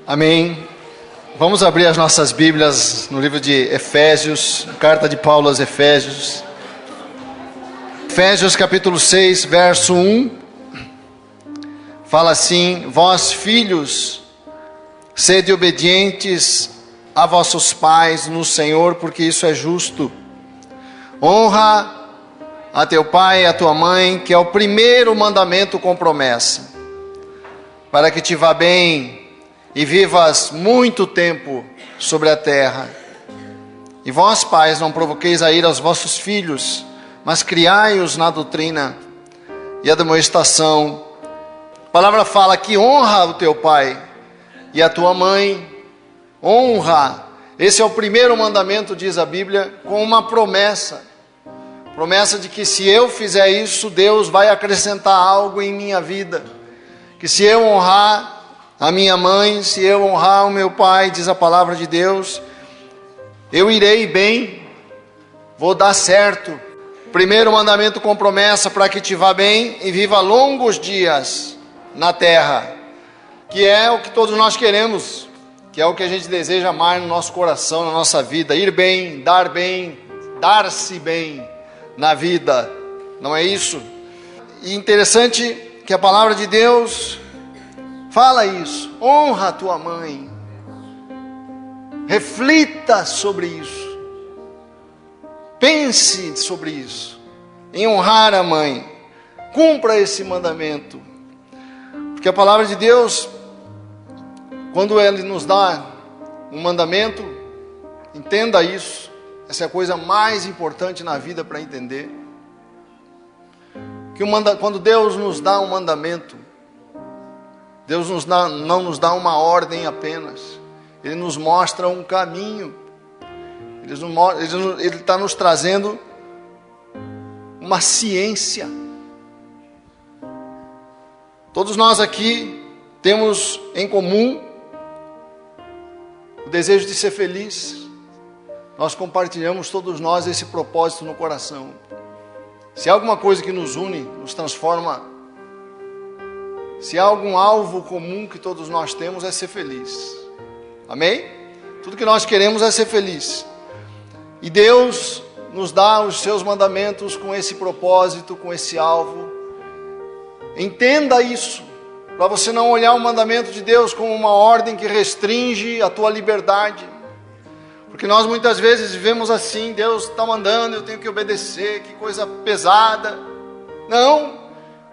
Amém. Vamos abrir as nossas Bíblias no livro de Efésios, carta de Paulo aos Efésios. Efésios capítulo 6, verso 1. Fala assim: vós filhos, sede obedientes a vossos pais no Senhor, porque isso é justo. Honra a teu pai e a tua mãe, que é o primeiro mandamento com promessa, para que te vá bem e vivas muito tempo sobre a terra. E vós, pais, não provoqueis a ira aos vossos filhos, mas criai-os na doutrina e a demonstração. A palavra fala que honra o teu pai e a tua mãe. Honra. Esse é o primeiro mandamento, diz a Bíblia, com uma promessa. Promessa de que se eu fizer isso, Deus vai acrescentar algo em minha vida. Que se eu honrar a minha mãe, se eu honrar o meu pai, diz a palavra de Deus, eu irei bem, vou dar certo. Primeiro mandamento com promessa, para que te vá bem e viva longos dias na terra, que é o que todos nós queremos, que é o que a gente deseja mais no nosso coração, na nossa vida: ir bem, dar-se bem na vida, não é isso? E interessante que a palavra de Deus fala isso: honra a tua mãe, reflita sobre isso, pense sobre isso, em honrar a mãe, cumpra esse mandamento, porque a palavra de Deus, quando Ele nos dá um mandamento, entenda isso, essa é a coisa mais importante na vida para entender, que quando Deus nos dá um mandamento, Deus não nos dá uma ordem apenas, Ele nos mostra um caminho, Ele está nos trazendo uma ciência. Todos nós aqui temos em comum o desejo de ser feliz. Nós compartilhamos todos nós esse propósito no coração. Se há alguma coisa que nos une, nos transforma, se há algum alvo comum que todos nós temos, é ser feliz. Amém? Tudo que nós queremos é ser feliz. E Deus nos dá os seus mandamentos com esse propósito, com esse alvo. Entenda isso, para você não olhar o mandamento de Deus como uma ordem que restringe a tua liberdade. Porque nós muitas vezes vivemos assim: Deus está mandando, eu tenho que obedecer, que coisa pesada. Não,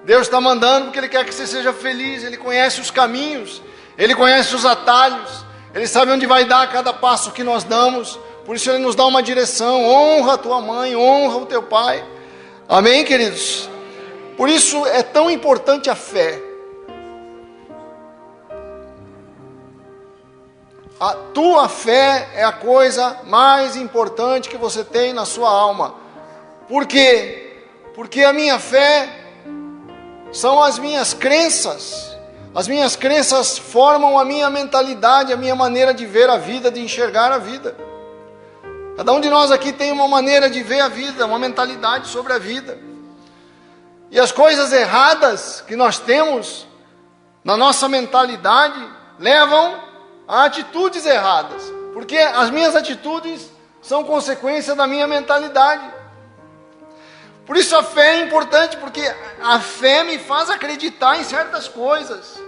Deus está mandando porque Ele quer que você seja feliz. Ele conhece os caminhos, Ele conhece os atalhos, Ele sabe onde vai dar cada passo que nós damos. Por isso Ele nos dá uma direção: honra a tua mãe, honra o teu pai. Amém, queridos? Por isso é tão importante a fé. A tua fé é a coisa mais importante que você tem na sua alma. Por quê? Porque a minha fé são as minhas crenças. As minhas crenças formam a minha mentalidade, a minha maneira de ver a vida, de enxergar a vida. Cada um de nós aqui tem uma maneira de ver a vida, uma mentalidade sobre a vida. E as coisas erradas que nós temos na nossa mentalidade levam a atitudes erradas, porque as minhas atitudes são consequência da minha mentalidade. Por isso a fé é importante, porque a fé me faz acreditar em certas coisas.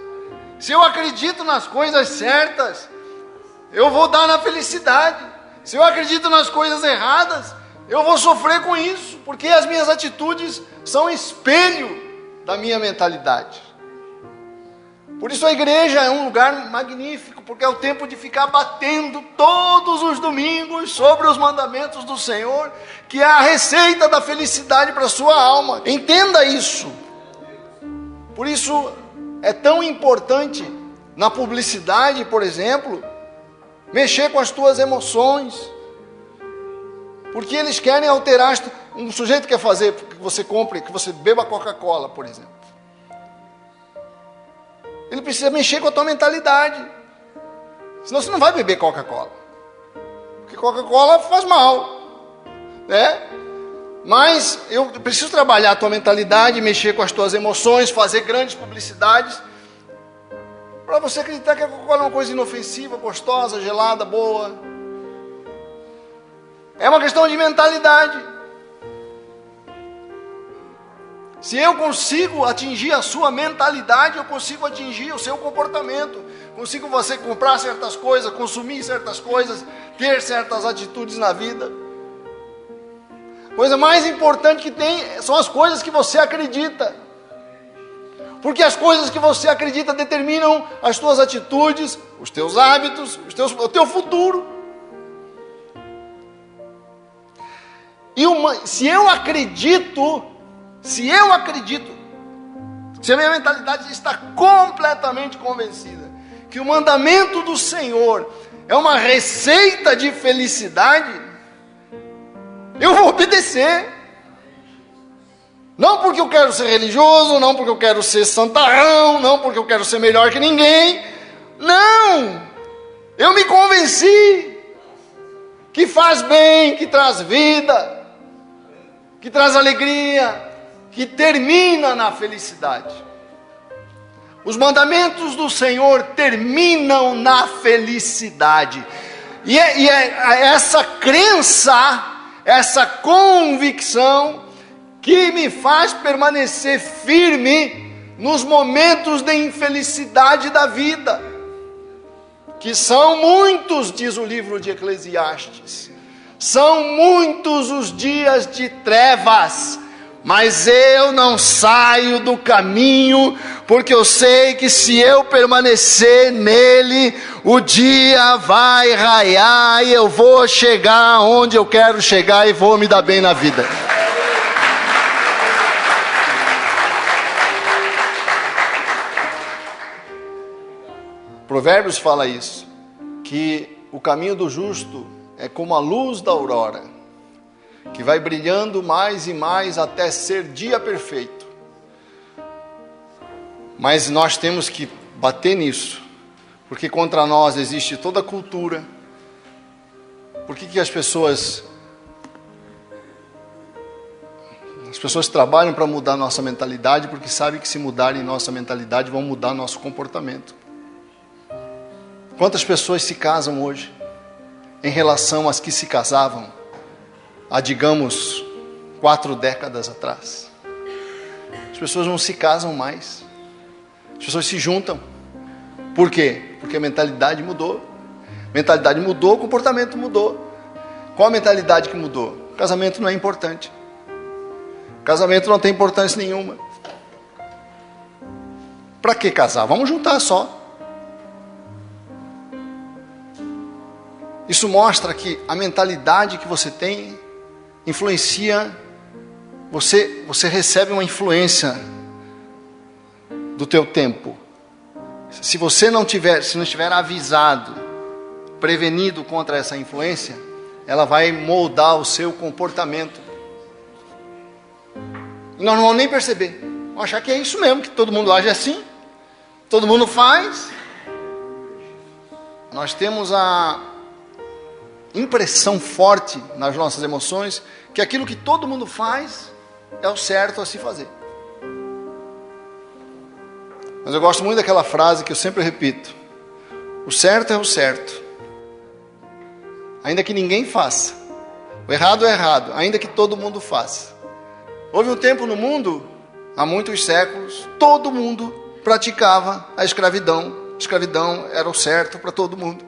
Se eu acredito nas coisas certas, eu vou dar na felicidade. Se eu acredito nas coisas erradas, eu vou sofrer com isso, porque as minhas atitudes são espelho da minha mentalidade. Por isso a igreja é um lugar magnífico, porque é o tempo de ficar batendo todos os domingos sobre os mandamentos do Senhor, que é a receita da felicidade para a sua alma. Entenda isso. Por isso é tão importante na publicidade, por exemplo, mexer com as tuas emoções, porque eles querem alterar. Um sujeito quer fazer que você compre, que você beba Coca-Cola, por exemplo. Ele precisa mexer com a tua mentalidade. Senão você não vai beber Coca-Cola. Porque Coca-Cola faz mal, né? Mas eu preciso trabalhar a tua mentalidade, mexer com as tuas emoções, fazer grandes publicidades, para você acreditar que a Coca-Cola é uma coisa inofensiva, gostosa, gelada, boa. É uma questão de mentalidade. Se eu consigo atingir a sua mentalidade, eu consigo atingir o seu comportamento. Consigo você comprar certas coisas, consumir certas coisas, ter certas atitudes na vida. A coisa mais importante que tem são as coisas que você acredita. Porque as coisas que você acredita determinam as tuas atitudes, os teus hábitos, o teu futuro. E se eu acredito, se a minha mentalidade está completamente convencida que o mandamento do Senhor é uma receita de felicidade, eu vou obedecer. Não porque eu quero ser religioso, não porque eu quero ser santarrão, não porque eu quero ser melhor que ninguém. Não! Eu me convenci que faz bem, que traz vida, que traz alegria, que termina na felicidade. Os mandamentos do Senhor terminam na felicidade. E é essa crença, essa convicção que me faz permanecer firme nos momentos de infelicidade da vida, que são muitos, diz o livro de Eclesiastes. São muitos os dias de trevas, mas eu não saio do caminho, porque eu sei que se eu permanecer nele, o dia vai raiar e eu vou chegar onde eu quero chegar e vou me dar bem na vida. Provérbios fala isso, que o caminho do justo é como a luz da aurora, que vai brilhando mais e mais até ser dia perfeito. Mas nós temos que bater nisso, porque contra nós existe toda a cultura. Por que as pessoas trabalham para mudar nossa mentalidade? Porque sabem que se mudarem nossa mentalidade, vão mudar nosso comportamento. Quantas pessoas se casam hoje em relação às que se casavam há, digamos, 4 décadas atrás? As pessoas não se casam mais. As pessoas se juntam. Por quê? Porque a mentalidade mudou. A mentalidade mudou, o comportamento mudou. Qual a mentalidade que mudou? O casamento não é importante. O casamento não tem importância nenhuma. Para que casar? Vamos juntar só. Isso mostra que a mentalidade que você tem influencia, você recebe uma influência do teu tempo. Se você não estiver avisado, prevenido contra essa influência, ela vai moldar o seu comportamento. E nós não vamos nem perceber. Vamos achar que é isso mesmo, que todo mundo age assim, todo mundo faz. Nós temos a impressão forte nas nossas emoções que aquilo que todo mundo faz é o certo a se fazer. Mas eu gosto muito daquela frase que eu sempre repito: o certo é o certo, ainda que ninguém faça. O errado é errado, ainda que todo mundo faça. Houve um tempo no mundo, há muitos séculos, todo mundo praticava a escravidão. A escravidão era o certo para todo mundo.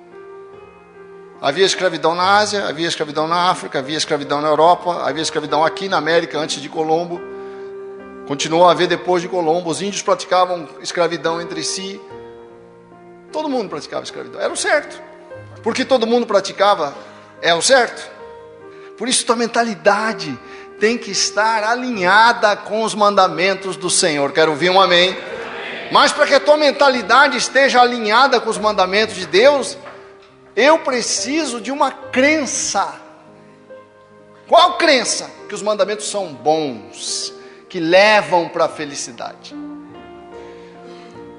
Havia escravidão na Ásia, havia escravidão na África, havia escravidão na Europa, havia escravidão aqui na América antes de Colombo. Continuou a haver depois de Colombo. Os índios praticavam escravidão entre si. Todo mundo praticava escravidão. Era o certo. Porque todo mundo praticava, é o certo. Por isso tua mentalidade tem que estar alinhada com os mandamentos do Senhor. Quero ouvir um amém. Mas para que a tua mentalidade esteja alinhada com os mandamentos de Deus, eu preciso de uma crença. Qual crença? Que os mandamentos são bons, que levam para a felicidade.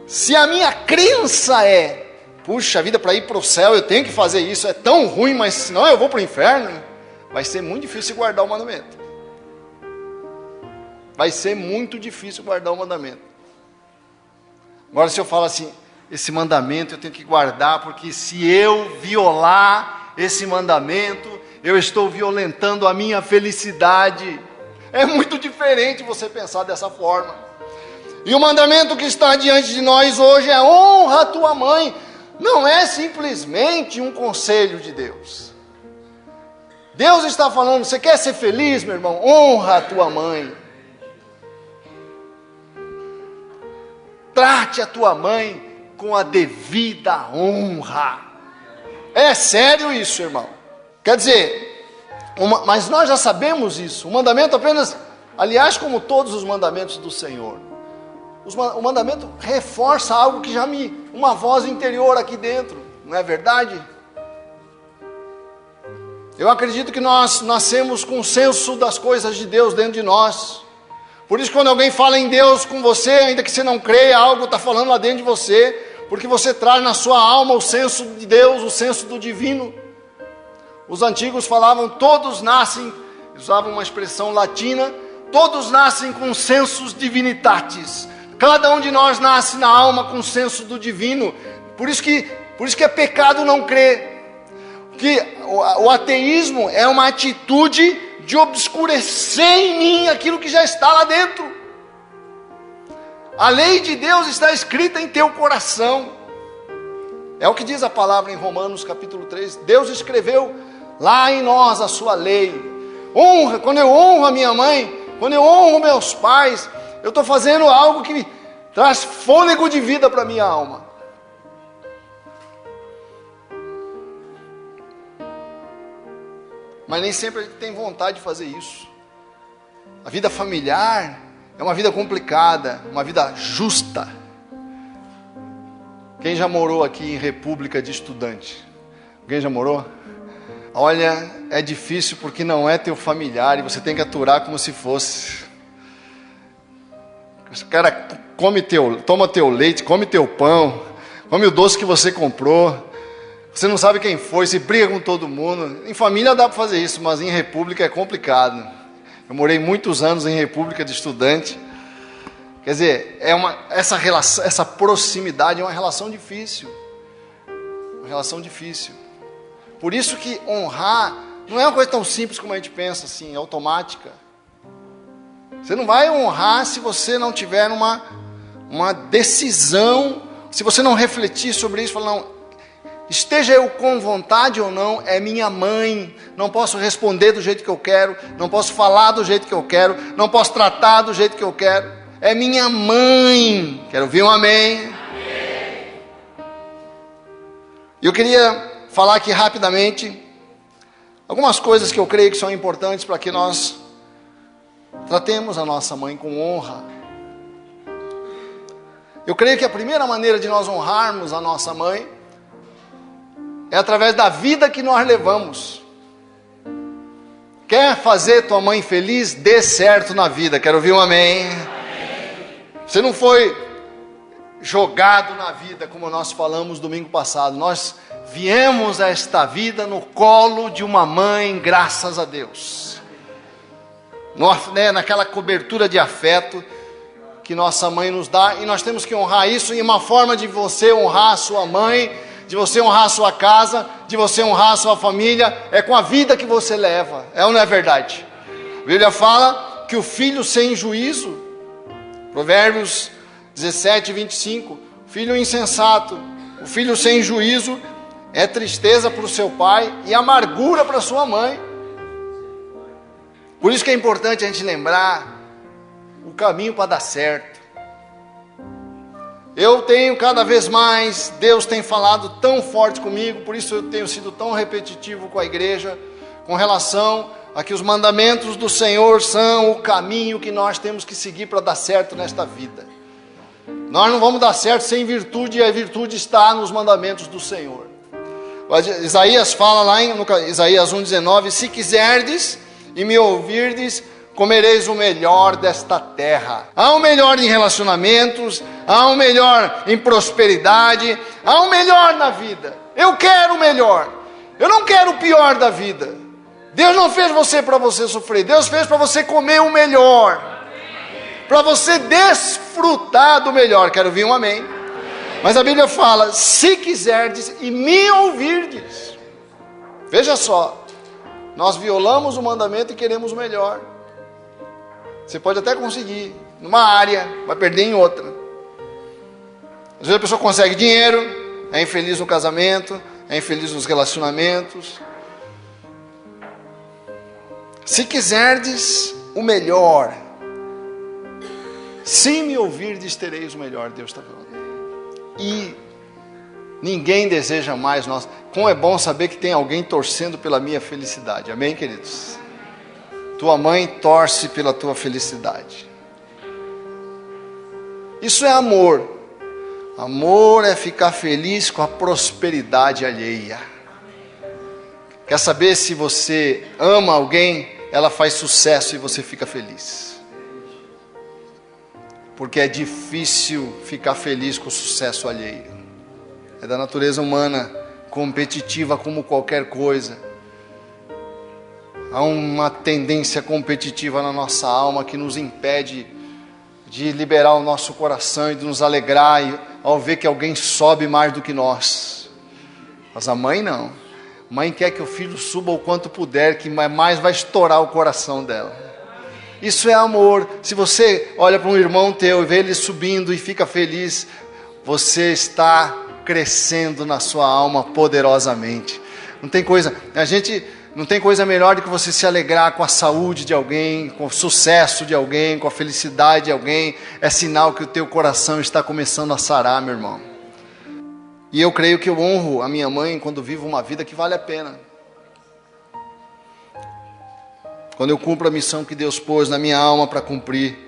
Se a minha crença é: puxa vida, para ir para o céu eu tenho que fazer isso, é tão ruim, mas senão eu vou para o inferno, vai ser muito difícil guardar o mandamento. Vai ser muito difícil guardar o mandamento. Agora, se eu falo assim: esse mandamento eu tenho que guardar, porque se eu violar esse mandamento, eu estou violentando a minha felicidade. É muito diferente você pensar dessa forma. E o mandamento que está diante de nós hoje é: honra a tua mãe. Não é simplesmente um conselho de Deus. Deus está falando: você quer ser feliz, meu irmão? Honra a tua mãe. Trate a tua mãe com a devida honra. É sério isso, irmão. Quer dizer, mas nós já sabemos isso. O mandamento apenas, aliás, como todos os mandamentos do Senhor, o mandamento reforça algo que já uma voz interior aqui dentro, não é verdade? Eu acredito que nós nascemos com o senso das coisas de Deus dentro de nós. Por isso, quando alguém fala em Deus com você, ainda que você não creia, algo está falando lá dentro de você, porque você traz na sua alma o senso de Deus, o senso do divino. Os antigos falavam: todos nascem, usavam uma expressão latina, todos nascem com sensus divinitatis. Cada um de nós nasce na alma com o senso do divino. Por isso que é pecado não crer. Porque o ateísmo é uma atitude de obscurecer em mim aquilo que já está lá dentro. A lei de Deus está escrita em teu coração. É o que diz a palavra em Romanos capítulo 3. Deus escreveu lá em nós a sua lei. Honra, quando eu honro a minha mãe, quando eu honro meus pais, eu estou fazendo algo que traz fôlego de vida para a minha alma. Mas nem sempre a gente tem vontade de fazer isso. A vida familiar é uma vida complicada, uma vida justa. Quem já morou aqui em República de Estudante? Alguém já morou? Olha, é difícil porque não é teu familiar e você tem que aturar como se fosse. O cara toma teu leite, come teu pão, come o doce que você comprou. Você não sabe quem foi, se briga com todo mundo. Em família dá para fazer isso, mas em República é complicado. Eu morei muitos anos em República de Estudante. Quer dizer, essa relação, essa proximidade é uma relação difícil. Uma relação difícil. Por isso que honrar não é uma coisa tão simples como a gente pensa, assim, automática. Você não vai honrar se você não tiver uma decisão, se você não refletir sobre isso, falar: não, esteja eu com vontade ou não, é minha mãe, não posso responder do jeito que eu quero, não posso falar do jeito que eu quero, não posso tratar do jeito que eu quero, é minha mãe. Quero ouvir um amém? Amém. Eu queria falar aqui rapidamente algumas coisas que eu creio que são importantes para que nós tratemos a nossa mãe com honra. Eu creio que a primeira maneira de nós honrarmos a nossa mãe é através da vida que nós levamos. Quer fazer tua mãe feliz? Dê certo na vida. Quero ouvir um amém? Amém. Você não foi jogado na vida, como nós falamos domingo passado. Nós viemos a esta vida no colo de uma mãe, graças a Deus. Naquela cobertura de afeto que nossa mãe nos dá. E nós temos que honrar isso. E uma forma de você honrar a sua mãe, de você honrar a sua casa, de você honrar a sua família, é com a vida que você leva. É ou não é verdade? A Bíblia fala que o filho sem juízo, Provérbios 17, 25, filho insensato, o filho sem juízo é tristeza para o seu pai e amargura para sua mãe. Por isso que é importante a gente lembrar o caminho para dar certo. Eu tenho cada vez mais, Deus tem falado tão forte comigo, por isso eu tenho sido tão repetitivo com a igreja, com relação a que os mandamentos do Senhor são o caminho que nós temos que seguir para dar certo nesta vida. Nós não vamos dar certo sem virtude, e a virtude está nos mandamentos do Senhor. Isaías fala lá em Isaías 1,19: se quiserdes e me ouvirdes, comereis o melhor desta terra. Há o melhor em relacionamentos, há o melhor em prosperidade, há o melhor na vida. Eu quero o melhor, eu não quero o pior da vida. Deus não fez você para você sofrer, Deus fez para você comer o melhor, para você desfrutar do melhor. Quero ouvir um amém? Mas a Bíblia fala, se quiserdes e me ouvirdes. Veja só, nós violamos o mandamento e queremos o melhor. Você pode até conseguir numa área, vai perder em outra. Às vezes a pessoa consegue dinheiro, é infeliz no casamento, é infeliz nos relacionamentos. Se quiserdes o melhor, se me ouvirdes, tereis o melhor. Deus está falando. E ninguém deseja mais nós. Como é bom saber que tem alguém torcendo pela minha felicidade. Amém, queridos? Tua mãe torce pela tua felicidade. Isso é amor. Amor é ficar feliz com a prosperidade alheia. Quer saber se você ama alguém, ela faz sucesso e você fica feliz. Porque é difícil ficar feliz com o sucesso alheio. É da natureza humana, competitiva como qualquer coisa. Há uma tendência competitiva na nossa alma que nos impede de liberar o nosso coração e de nos alegrar ao ver que alguém sobe mais do que nós. Mas a mãe não. A mãe quer que o filho suba o quanto puder, que mais vai estourar o coração dela. Isso é amor. Se você olha para um irmão teu e vê ele subindo e fica feliz, você está crescendo na sua alma poderosamente. Não tem coisa melhor do que você se alegrar com a saúde de alguém, com o sucesso de alguém, com a felicidade de alguém. É sinal que o teu coração está começando a sarar, meu irmão. E eu creio que eu honro a minha mãe quando vivo uma vida que vale a pena. Quando eu cumpro a missão que Deus pôs na minha alma para cumprir.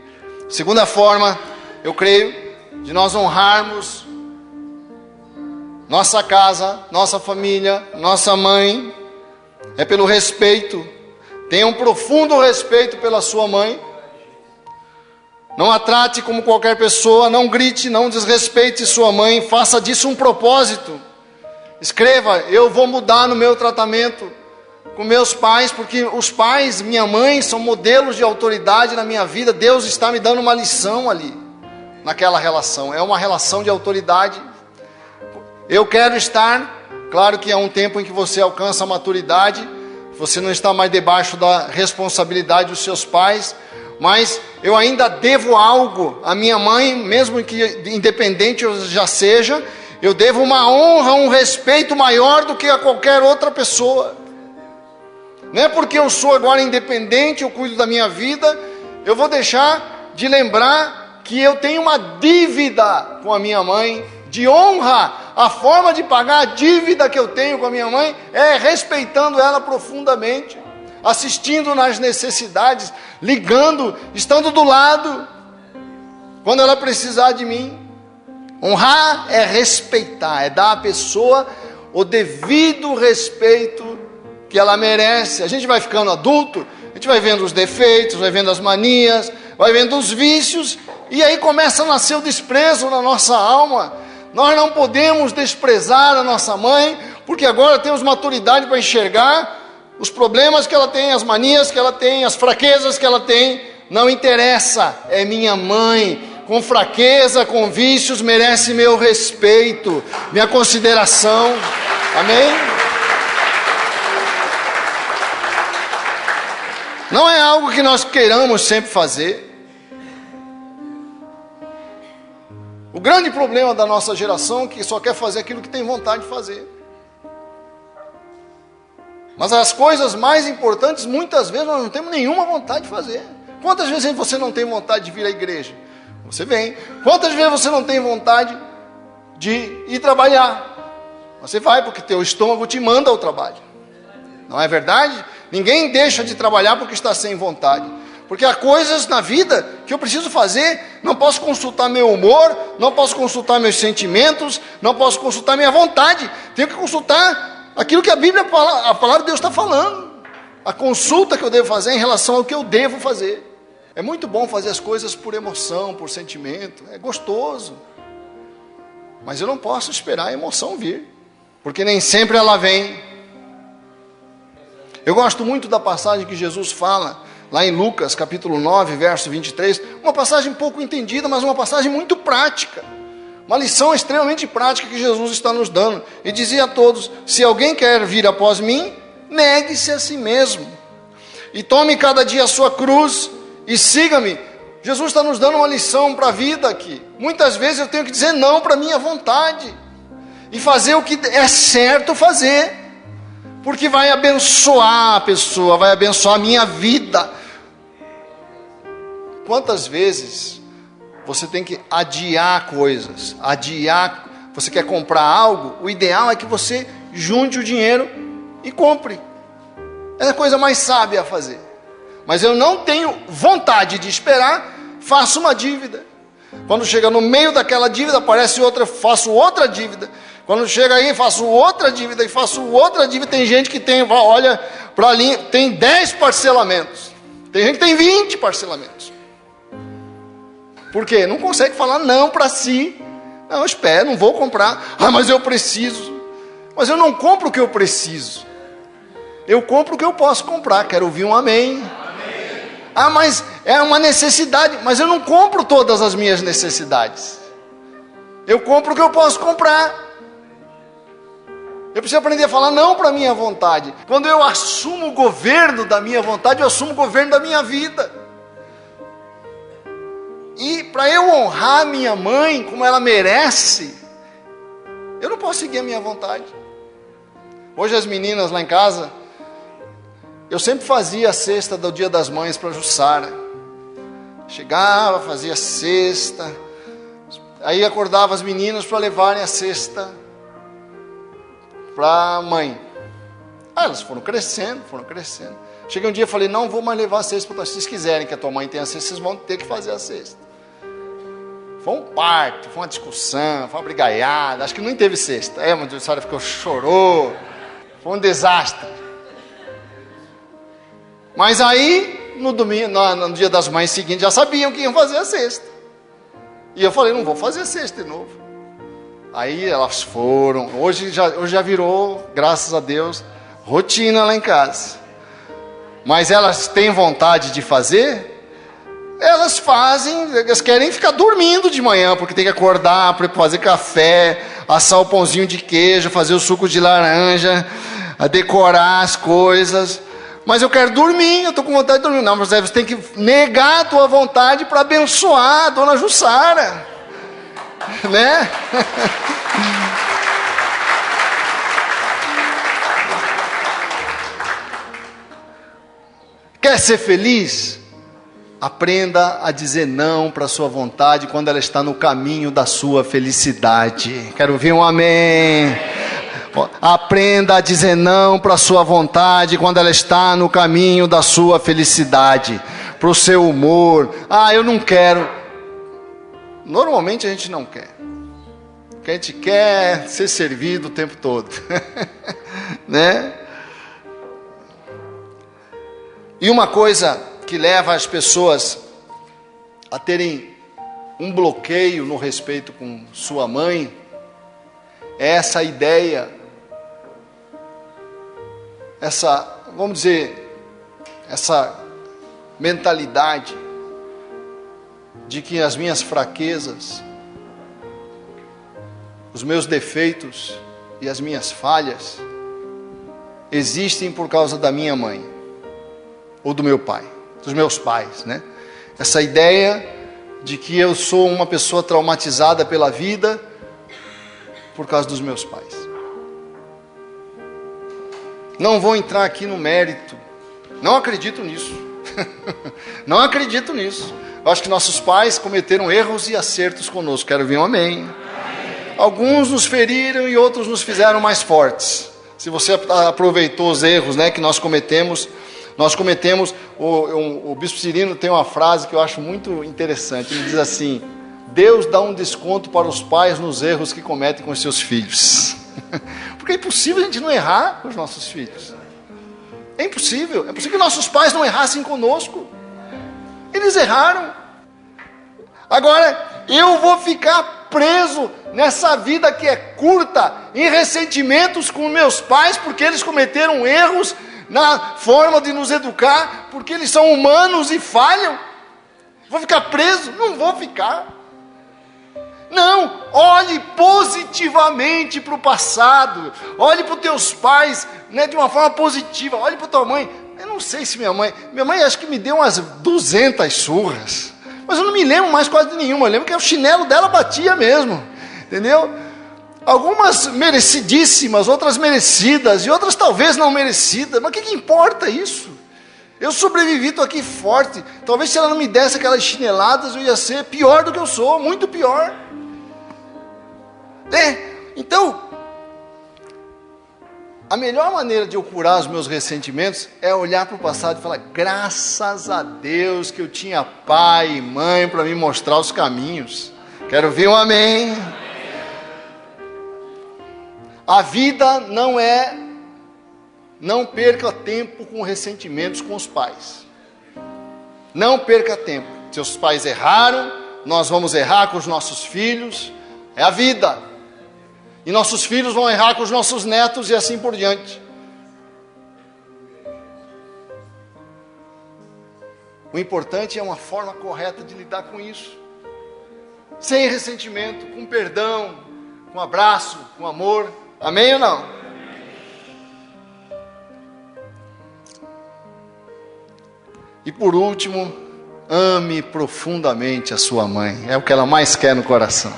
Segunda forma, eu creio, de nós honrarmos nossa casa, nossa família, nossa mãe, é pelo respeito. Tenha um profundo respeito pela sua mãe. Não a trate como qualquer pessoa, não grite, não desrespeite sua mãe, faça disso um propósito. Escreva, eu vou mudar no meu tratamento com meus pais, porque os pais, minha mãe, são modelos de autoridade na minha vida. Deus está me dando uma lição ali, naquela relação. É uma relação de autoridade. Eu quero estar, claro que é um tempo em que você alcança a maturidade, você não está mais debaixo da responsabilidade dos seus pais, mas eu ainda devo algo à minha mãe, mesmo que independente eu já seja, eu devo uma honra, um respeito maior do que a qualquer outra pessoa. Não é porque eu sou agora independente, eu cuido da minha vida, eu vou deixar de lembrar que eu tenho uma dívida com a minha mãe, de honra. A forma de pagar a dívida que eu tenho com a minha mãe é respeitando ela profundamente, assistindo nas necessidades, ligando, estando do lado, quando ela precisar de mim. Honrar é respeitar, é dar à pessoa o devido respeito que ela merece. A gente vai ficando adulto, a gente vai vendo os defeitos, vai vendo as manias, vai vendo os vícios, e aí começa a nascer o desprezo na nossa alma. Nós não podemos desprezar a nossa mãe, porque agora temos maturidade para enxergar os problemas que ela tem, as manias que ela tem, as fraquezas que ela tem. Não interessa, é minha mãe. Com fraqueza, com vícios, merece meu respeito, minha consideração. Amém? Não é algo que nós queiramos sempre fazer. O grande problema da nossa geração é que só quer fazer aquilo que tem vontade de fazer. Mas as coisas mais importantes, muitas vezes, nós não temos nenhuma vontade de fazer. Quantas vezes você não tem vontade de vir à igreja? Você vem. Quantas vezes você não tem vontade de ir trabalhar? Você vai, porque teu estômago te manda ao trabalho. Não é verdade? Ninguém deixa de trabalhar porque está sem vontade. Porque há coisas na vida que eu preciso fazer. Não posso consultar meu humor, não posso consultar meus sentimentos, não posso consultar minha vontade. Tenho que consultar aquilo que a Bíblia, a palavra de Deus está falando. A consulta que eu devo fazer em relação ao que eu devo fazer. É muito bom fazer as coisas por emoção, por sentimento. É gostoso. Mas eu não posso esperar a emoção vir. Porque nem sempre ela vem. Eu gosto muito da passagem que Jesus fala, lá em Lucas, capítulo 9, verso 23. Uma passagem pouco entendida, mas uma passagem muito prática. Uma lição extremamente prática que Jesus está nos dando. E dizia a todos: se alguém quer vir após mim, negue-se a si mesmo. E tome cada dia a sua cruz e siga-me. Jesus está nos dando uma lição para a vida aqui. Muitas vezes eu tenho que dizer não para a minha vontade. E fazer o que é certo fazer. Porque vai abençoar a pessoa, vai abençoar a minha vida. Quantas vezes você tem que adiar coisas? Adiar, você quer comprar algo? O ideal é que você junte o dinheiro e compre. É a coisa mais sábia a fazer. Mas eu não tenho vontade de esperar, faço uma dívida. Quando chega no meio daquela dívida, aparece outra, faço outra dívida. Quando chega aí, faço outra dívida e faço outra dívida. Tem gente que tem, olha para a linha, tem 10 parcelamentos. Tem gente que tem 20 parcelamentos. Por quê? Não consegue falar não para si. Não, espera, não vou comprar. Ah, mas eu preciso. Mas eu não compro o que eu preciso. Eu compro o que eu posso comprar. Quero ouvir um amém. Amém. Ah, mas é uma necessidade. Mas eu não compro todas as minhas necessidades. Eu compro o que eu posso comprar. Eu preciso aprender a falar não para a minha vontade. Quando eu assumo o governo da minha vontade, eu assumo o governo da minha vida. E para eu honrar minha mãe como ela merece, eu não posso seguir a minha vontade. Hoje as meninas lá em casa, eu sempre fazia a cesta do Dia das Mães para a Jussara. Chegava, fazia a cesta, aí acordava as meninas para levarem a cesta para a mãe. Elas foram crescendo. Cheguei um dia e falei: não vou mais levar a cesta para vocês. Se vocês quiserem que a tua mãe tenha a cesta, vocês vão ter que fazer a cesta. Foi um parto, foi uma discussão, foi uma brigaiada. Acho que nem teve cesta. Mas a senhora chorou. Foi um desastre. Mas aí, no domingo, no Dia das Mães seguinte, já sabiam que iam fazer a cesta. E eu falei: não vou fazer a cesta de novo. Aí elas foram. Hoje já virou, graças a Deus, rotina lá em casa. Mas elas têm vontade de fazer? Elas fazem, elas querem ficar dormindo de manhã, porque tem que acordar para fazer café, assar o pãozinho de queijo, fazer o suco de laranja, decorar as coisas. Mas eu quero dormir, eu estou com vontade de dormir. Não, mas você tem que negar a tua vontade para abençoar a dona Jussara. Né? Quer ser feliz? Aprenda a dizer não para a sua vontade quando ela está no caminho da sua felicidade. Quero ouvir um amém. Aprenda a dizer não para a sua vontade quando ela está no caminho da sua felicidade, para o seu humor. Ah, eu não quero. Normalmente a gente não quer. Porque a gente quer ser servido o tempo todo. Né? E uma coisa que leva as pessoas a terem um bloqueio no respeito com sua mãe é essa ideia, vamos dizer, essa mentalidade de que as minhas fraquezas, os meus defeitos e as minhas falhas existem por causa da minha mãe ou do meu pai, dos meus pais, né? Essa ideia de que eu sou uma pessoa traumatizada pela vida por causa dos meus pais. Não vou entrar aqui no mérito, não acredito nisso. Não acredito nisso. Eu acho que nossos pais cometeram erros e acertos conosco. Quero ouvir um amém. Alguns nos feriram e outros nos fizeram mais fortes. Se você aproveitou os erros, né, que nós cometemos, o Bispo Cirino tem uma frase que eu acho muito interessante. Ele diz assim: Deus dá um desconto para os pais nos erros que cometem com os seus filhos. Porque é impossível a gente não errar com os nossos filhos. É impossível que nossos pais não errassem conosco. Eles erraram. Agora, eu vou ficar preso nessa vida que é curta, em ressentimentos com meus pais, porque eles cometeram erros na forma de nos educar, porque eles são humanos e falham? Vou ficar preso? Não vou ficar. Não, olhe positivamente para o passado. Olhe para os teus pais, né, de uma forma positiva. Olhe para tua mãe. Eu não sei se minha mãe acho que me deu umas 200 surras. Mas eu não me lembro mais quase de nenhuma. Eu lembro que o chinelo dela batia mesmo. Entendeu? Algumas merecidíssimas, outras merecidas, e outras talvez não merecidas. Mas o que importa isso? Eu sobrevivi, estou aqui forte. Talvez se ela não me desse aquelas chineladas, eu ia ser pior do que eu sou, muito pior. Então, a melhor maneira de eu curar os meus ressentimentos é olhar para o passado e falar: graças a Deus que eu tinha pai e mãe para me mostrar os caminhos. Quero ver um amém. A vida não perca tempo com ressentimentos com os pais. Não perca tempo. Seus pais erraram, nós vamos errar com os nossos filhos. É a vida. E nossos filhos vão errar com os nossos netos e assim por diante. O importante é uma forma correta de lidar com isso. Sem ressentimento, com perdão, com abraço, com amor. Amém ou não? E por último, ame profundamente a sua mãe. É o que ela mais quer no coração.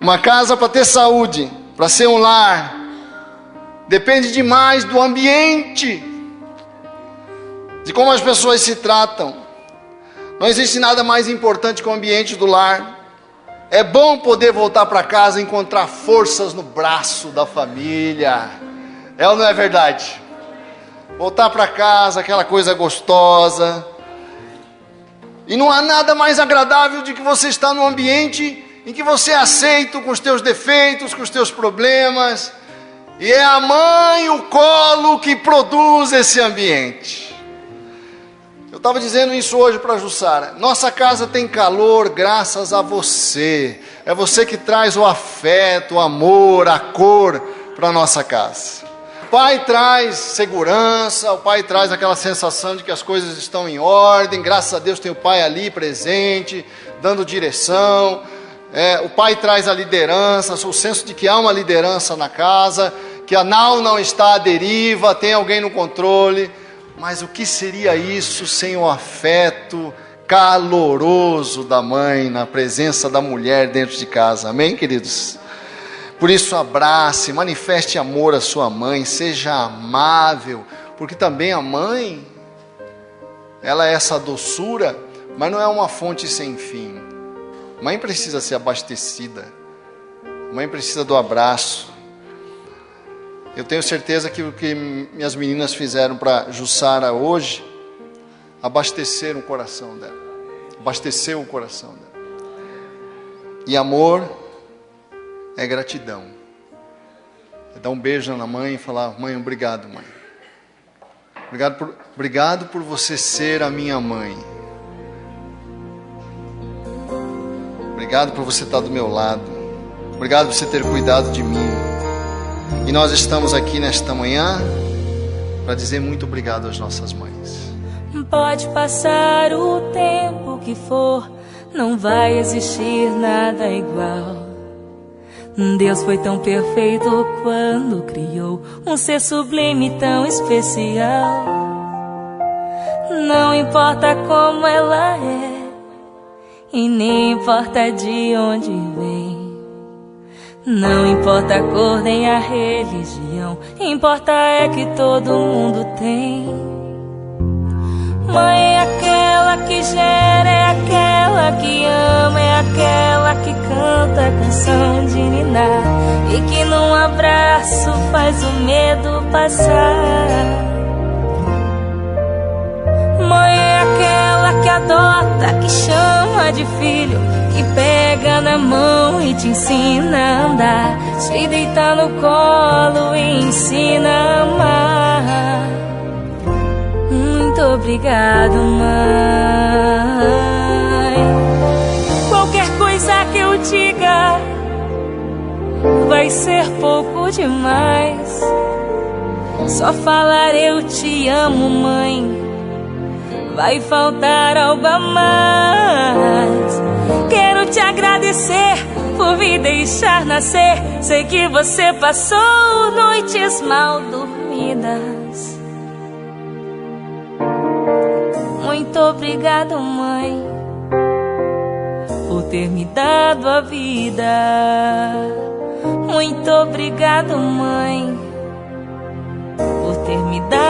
Uma casa para ter saúde, para ser um lar, depende demais do ambiente, de como as pessoas se tratam. Não existe nada mais importante que o ambiente do lar. É bom poder voltar para casa e encontrar forças no braço da família. É ou não é verdade? Voltar para casa, aquela coisa gostosa. E não há nada mais agradável de que você estar num ambiente em que você é aceito com os teus defeitos, com os teus problemas. E é a mãe, o colo que produz esse ambiente. Eu estava dizendo isso hoje para a Jussara. Nossa casa tem calor graças a você. É você que traz o afeto, o amor, a cor para a nossa casa. O pai traz segurança, o pai traz aquela sensação de que as coisas estão em ordem. Graças a Deus tem o pai ali presente, dando direção. O pai traz a liderança, o senso de que há uma liderança na casa, que a nau não está à deriva, tem alguém no controle. Mas o que seria isso sem o afeto caloroso da mãe, na presença da mulher dentro de casa? Amém, queridos? Por isso, abrace, manifeste amor à sua mãe, seja amável, porque também a mãe, ela é essa doçura, mas não é uma fonte sem fim. Mãe precisa ser abastecida, mãe precisa do abraço. Eu tenho certeza que o que minhas meninas fizeram para Jussara hoje, abasteceram o coração dela. Abasteceu o coração dela. E amor é gratidão. É dar um beijo na mãe e falar: mãe, obrigado, mãe. Obrigado por você ser a minha mãe. Obrigado por você estar do meu lado. Obrigado por você ter cuidado de mim. E nós estamos aqui nesta manhã para dizer muito obrigado às nossas mães. Pode passar o tempo que for, não vai existir nada igual. Deus foi tão perfeito quando criou um ser sublime tão especial. Não importa como ela é, e nem importa de onde vem. Não importa a cor nem a religião, importa é que todo mundo tem. Mãe é aquela que gera, é aquela que ama, é aquela que canta a canção de ninar, e que num abraço faz o medo passar. Mãe é aquela que adota, que chama de filho, que pega na mão e te ensina a andar, te deita no colo e ensina a amar. Muito obrigado, mãe. Qualquer coisa que eu diga vai ser pouco demais. Só falar eu te amo, mãe, vai faltar algo a mais. Quero te agradecer por me deixar nascer. Sei que você passou noites mal dormidas. Muito obrigado, mãe, por ter me dado a vida. Muito obrigado, mãe, por ter me dado